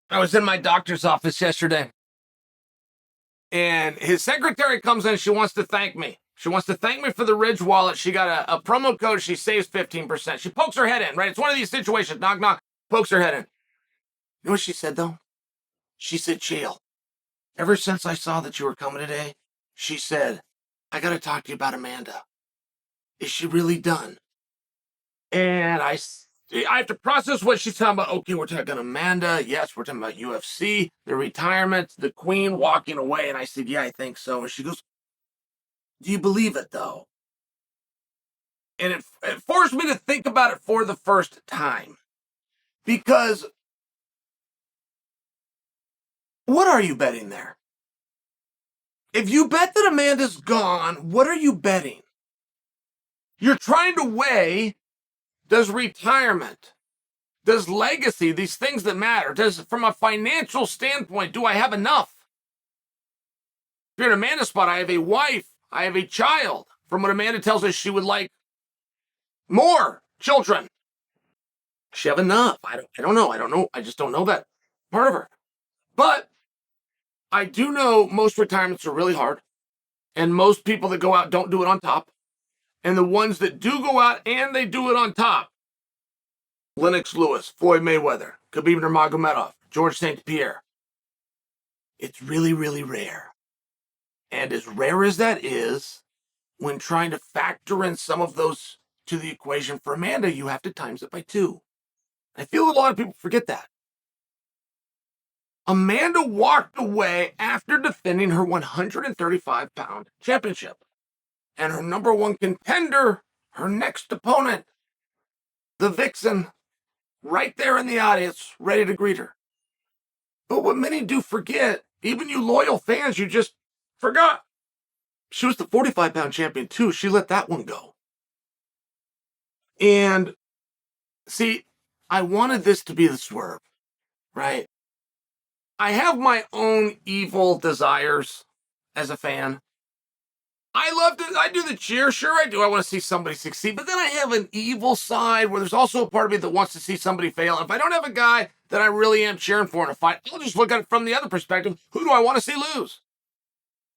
I was in my doctor's office yesterday, and his secretary comes in. She wants to thank me. She wants to thank me for the Ridge wallet. She got a promo code. She saves 15%. She pokes her head in, right? It's one of these situations. Knock, knock. Pokes her head in. You know what she said, though? She said, Chael, ever since I saw that you were coming today, she said, I got to talk to you about Amanda. Is she really done? And I have to process what she's talking about. Okay, we're talking Amanda. Yes, we're talking about UFC, the retirement, the queen walking away. And I said, yeah, I think so. And she goes, do you believe it, though? And it forced me to think about it for the first time. Because what are you betting there? If you bet that Amanda's gone, what are you betting? You're trying to weigh, does retirement, does legacy, these things that matter, does, from a financial standpoint, do I have enough? If you're in Amanda's spot, I have a wife, I have a child. From what Amanda tells us, she would like more children. Does she have enough? I don't know. I just don't know that part of her. But I do know most retirements are really hard, and most people that go out don't do it on top. And the ones that do go out and they do it on top, Lennox Lewis, Floyd Mayweather, Khabib Nurmagomedov, George St. Pierre. It's really, really rare. And as rare as that is, when trying to factor in some of those to the equation for Amanda, you have to times it by 2. I feel a lot of people forget that. Amanda walked away after defending her 135-pound championship. And her number one contender, her next opponent, the Vixen, right there in the audience, ready to greet her. But what many do forget, even you loyal fans, you just forgot. She was the 45-pound champion too. She let that one go. And see, I wanted this to be the swerve, right? I have my own evil desires as a fan. I do the cheer, sure I do. I want to see somebody succeed, but then I have an evil side where there's also a part of me that wants to see somebody fail. If I don't have a guy that I really am cheering for in a fight, I'll just look at it from the other perspective. Who do I want to see lose?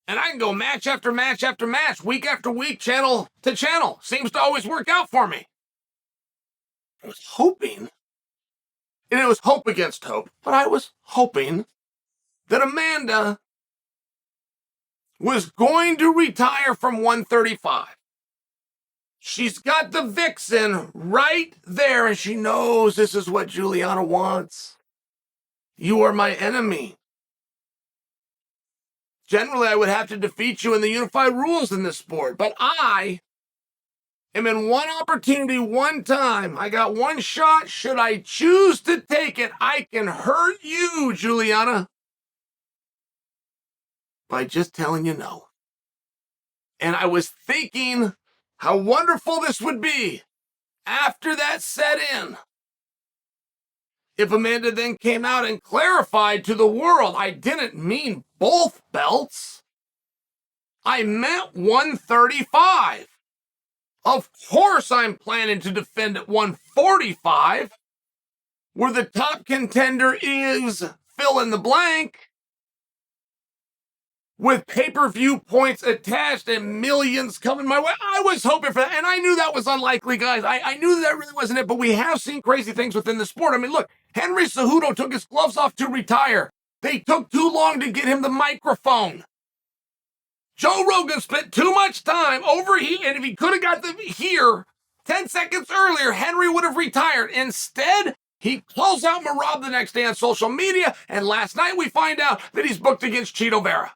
And I can go match after match after match, week after week, channel to channel. Seems to always work out for me. I was hoping, and it was hope against hope, but I was hoping that Amanda was going to retire from 135. She's got the Vixen right there, and she knows this is what Julianna wants. You are my enemy. Generally, I would have to defeat you in the unified rules in this sport, but I am in one opportunity, one time. I got one shot. Should I choose to take it, I can hurt you, Julianna, by just telling you no. And I was thinking how wonderful this would be after that set in. If Amanda then came out and clarified to the world, I didn't mean both belts. I meant 135. Of course I'm planning to defend at 145, where the top contender is fill in the blank, with pay-per-view points attached and millions coming my way. I was hoping for that, and I knew that was unlikely, guys. I knew that really wasn't it, but we have seen crazy things within the sport. I mean, look, Henry Cejudo took his gloves off to retire. They took too long to get him the microphone. Joe Rogan spent too much time over here, and if he could have got them here 10 seconds earlier, Henry would have retired. Instead, he closed out Marab the next day on social media, and last night we find out that he's booked against Cheeto Vera.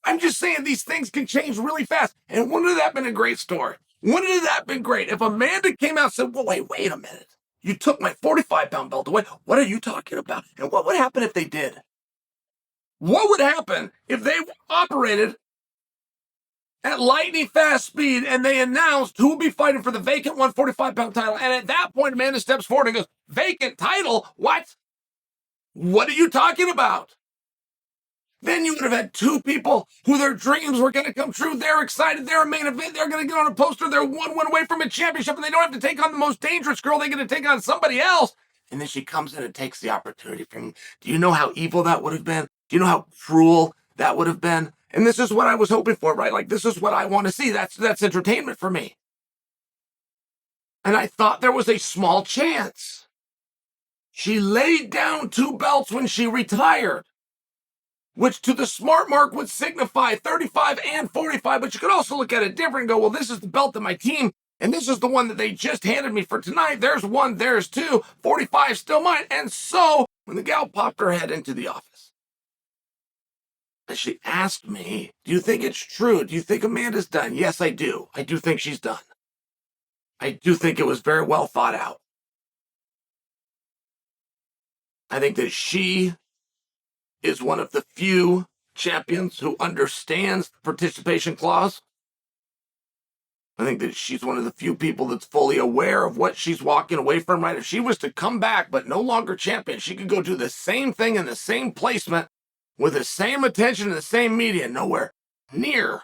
I'm just saying these things can change really fast. And wouldn't that have been a great story? Wouldn't it have been great if Amanda came out and said, well, wait a minute. You took my 45-pound belt away. What are you talking about? And what would happen if they did? What would happen if they operated at lightning fast speed and they announced who would be fighting for the vacant 145-pound title? And at that point, Amanda steps forward and goes, vacant title? What? What are you talking about? Then you would have had two people who their dreams were going to come true. They're excited. They're a main event. They're going to get on a poster. They're one win away from a championship, and they don't have to take on the most dangerous girl. They're going to take on somebody else. And then she comes in and takes the opportunity from him. Do you know how evil that would have been? Do you know how cruel that would have been? And this is what I was hoping for, right? Like, this is what I want to see. That's entertainment for me. And I thought there was a small chance. She laid down 2 belts when she retired, which to the smart mark would signify 35 and 45, but you could also look at it different and go, well, this is the belt of my team, and this is the one that they just handed me for tonight. There's 1, there's 2, 45 still mine. And so when the gal popped her head into the office, and she asked me, do you think it's true? Do you think Amanda's done? Yes, I do. I do think she's done. I do think it was very well thought out. I think that she is one of the few champions who understands the participation clause. I think that she's one of the few people that's fully aware of what she's walking away from, right? If she was to come back but no longer champion, she could go do the same thing in the same placement with the same attention and the same media, nowhere near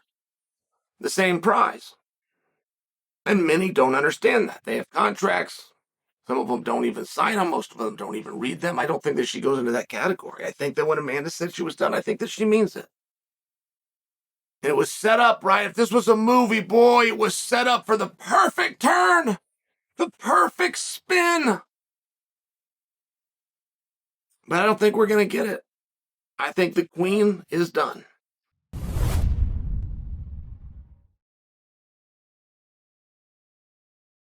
the same prize. And many don't understand that. They have contracts. Some of them don't even sign them. Most of them don't even read them. I don't think that she goes into that category. I think that when Amanda said she was done, I think that she means it. And it was set up, right? If this was a movie, boy, it was set up for the perfect turn, the perfect spin. But I don't think we're going to get it. I think the queen is done.